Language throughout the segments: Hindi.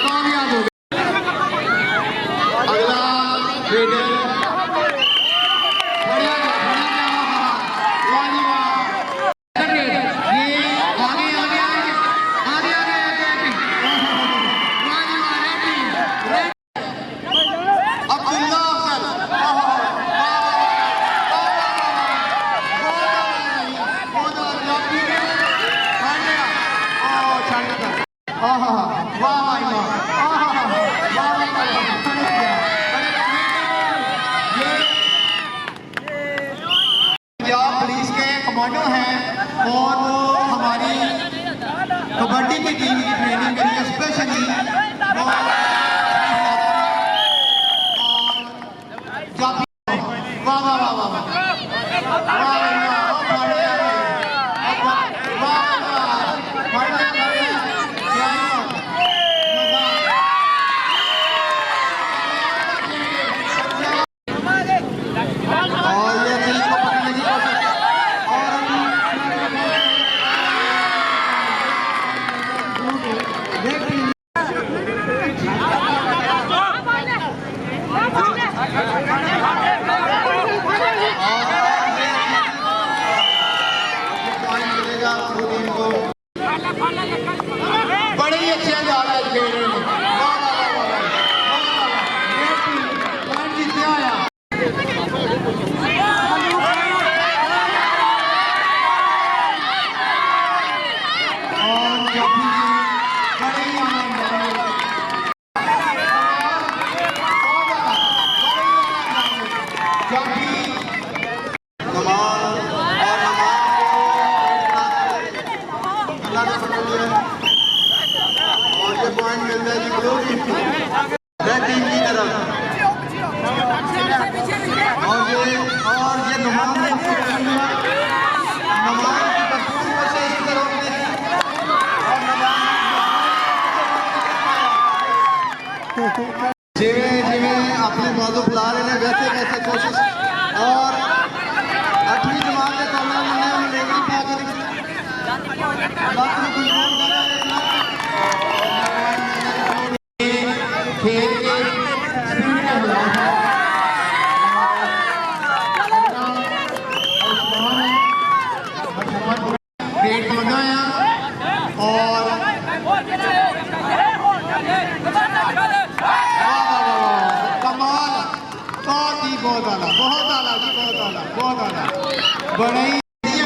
कामयाब हो गए। अगला रेडर पुलिस के कमांडो हैं और वो हमारी कबड्डी की टीम की ट्रेनिंग के लिए स्पेशली वाह वाह वाह वाह बड़े ही अच्छे अंदाज है खेल रहे हैं। पॉइंट मिलता है जी ब्लू टीम की तरफ और ये नुमान की भरपूर कोशिश इस तरफ में जिमें जिमें अपने मौजू बुला रहे हैं वैसे वैसे कोशिश और 8वीं जमात के कमरा में लेगी पाकर खेल के स्पीड में हुआ है ग्रेट बनाया और कमाल बहुत आला जी बहुत आला बड़े ही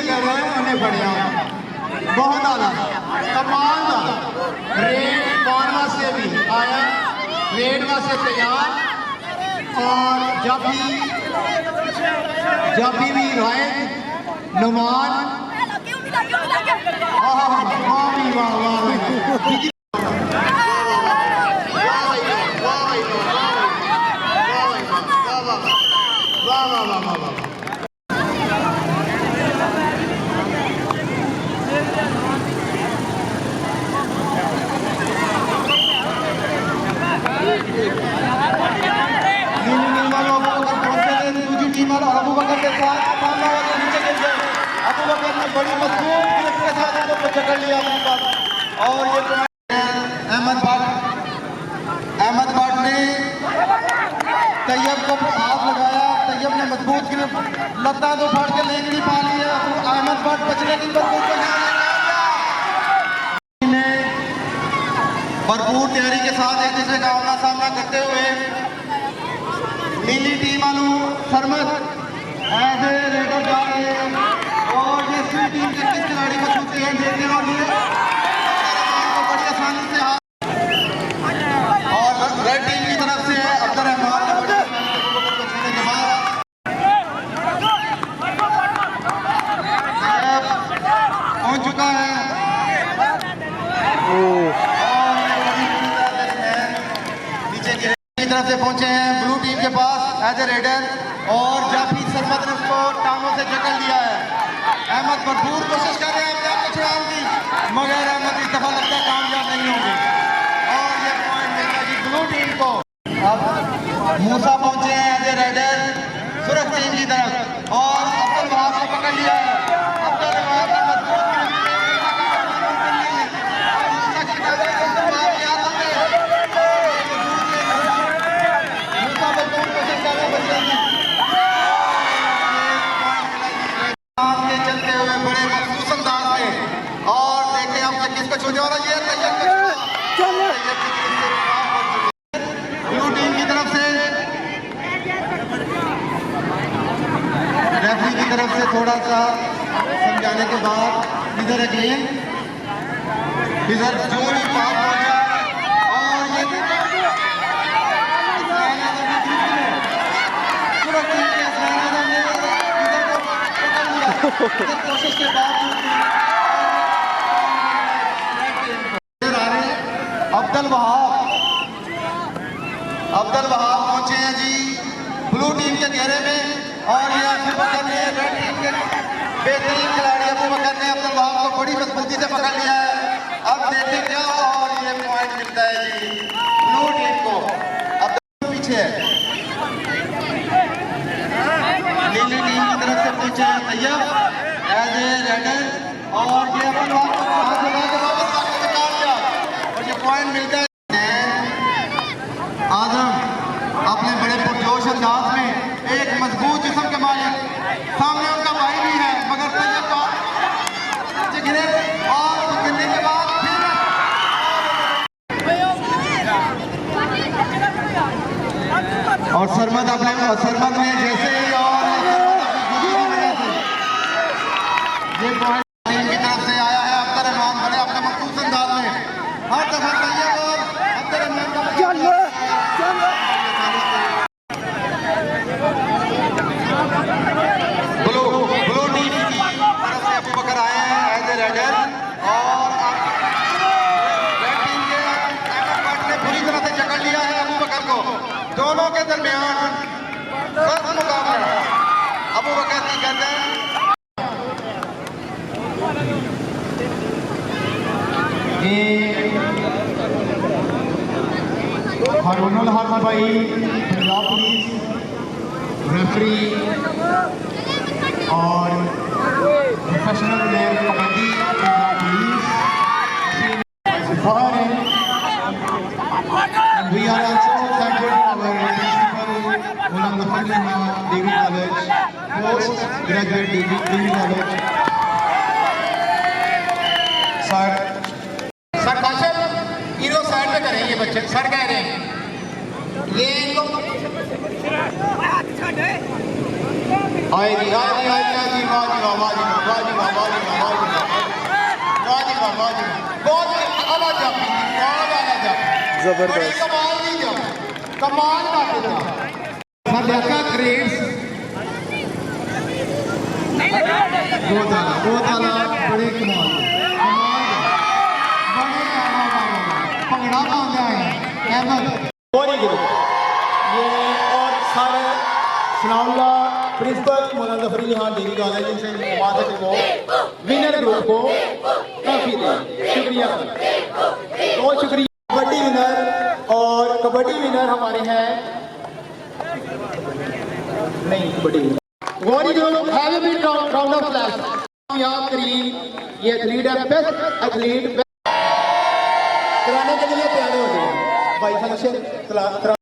कर रहे हैं उन्हें बढ़िया बहुत आला कमाल का रेड कौनवा से भी आया रेडवा से तैयार और जब भी रायत नुमान बड़ी मजबूत ग्रिप के साथ उनको पकड़ लिया अपने पास और ये अहमद भट्ट ने तैयब को हाथ लगाया। तैयब ने मजबूत ग्रिप लता तो फाड़ के लेंगड़ी पा ली है। अहमद भट्ट बचने की भरपूर तैयारी के साथ एक दूसरे का आमना सामना करते हुए नीली टीम वालों सरमत ऐसे रेडर जा रहे हैं और ये सी टीम के किस खिलाड़ी मजबूत हैं देखने और लिए बड़ी आसानी से और रेड टीम की तरफ से है अब्दुल रहमान पहुंच चुका है नीचे की तरफ से पहुंचे हैं ब्लू टीम के पास एज ए रेडर और जाफी सरमत ने उसको टांगों से जकड़ लिया है। अहमद भरपूर कोशिश कर रहे हैं अपने आप को छुड़ाने की मगर अहमद इस दफा लगता है कामयाब नहीं होंगे और ये पॉइंट मिलता है जी ब्लू टीम को। अब मूसा पहुंचे हैं एज ए रेडर सुरख टीम की तरफ और अब्दुल वहाब को पकड़ लिया है। अब्दुल वहाब ने मजबूत कुछ हो रहा है। ब्लू टीम की तरफ से रेफरी की तरफ से थोड़ा सा समझाने के बाद इधर अगेन इधर जोर ही पास पहुंचा और ये पूरा टीम के कोशिश के बाद अब्दुल वहाब पहुंचे हैं जी ब्लू टीम के घेरे में और ये अबू बकर ने रेड टीम के बेहतरीन खिलाड़ी अबू बकर ने अब्दुल वहाब को बड़ी मजबूती से पकड़ लिया है। अब देखते क्या और ये पॉइंट मिलता है जी ब्लू टीम को। अब्दुल पीछे है, नीली टीम की तरफ से पहुंचे हैं तैयब एज ए रेडर और ये अब्दुल वहाब को हाथ लगा के वापस निकाल दिया और ये पॉइंट मिलता है। आजम अपने बड़े पुरजोश अंदाज में एक मजबूत जिस्म के मालिक, सामने उनका भाई भी है मगर तैयब गिरे और गिरने के बाद और सरमद अपने सरमद में जैसे ही और ये पॉइंट टीम की तरफ से आया है अब्दुल रहमान बड़े अपने मखसूस अंदाज में हर दफा तैयब और अब्दुल रहमान का ब्लू टीम की तरफ से अबू बकर आए हैं एज ए रेडर और रेड टीम के अहमद भट्ट ने पूरी तरह से जकड़ लिया है अबू बकर को। दोनों के दरमियान सख्त मुकाबला अबू बकर की गर्दन हारूनुल हक भाई पंजाब पुलिस रेफरी और professional player kabaddi Punjab police बाहर है। And we are also thankful to our principal Ghulam Zafar Degree College, post-graduate degree college. Sir Kashif इनो साइड पे करें ये बच्चे सर कह रहे हैं ये इनको आएगी आएगी आएगी वाजी वाह वाजी वाह वाजी वाह वाजी वाह वाजी वाह वाजी बहुत आला जापी बहुत आला जापी जबरदस्त कमाल नहीं जा कमाल का देता सर देखा ग्रेड्स बहुत आला बड़े कमाल भंगड़ा पाਉਂਦਾ है अहमद वेरी गुड ये और सारे सनाउल्ला प्रिंसिपल मौलाना जफर अली खान डिग्री कॉलेज से मुबारक को विनर ग्रुप को ट्रॉफी दें। शुक्रिया बहुत शुक्रिया। कबड्डी विनर और कबड्डी विनर हमारे हैं नहीं kabaddi very good have a big round of applause. याद करीम ये एथलीट है बेस्ट एथलीट कराने के लिए तैयार हो गए भाई फंक्शन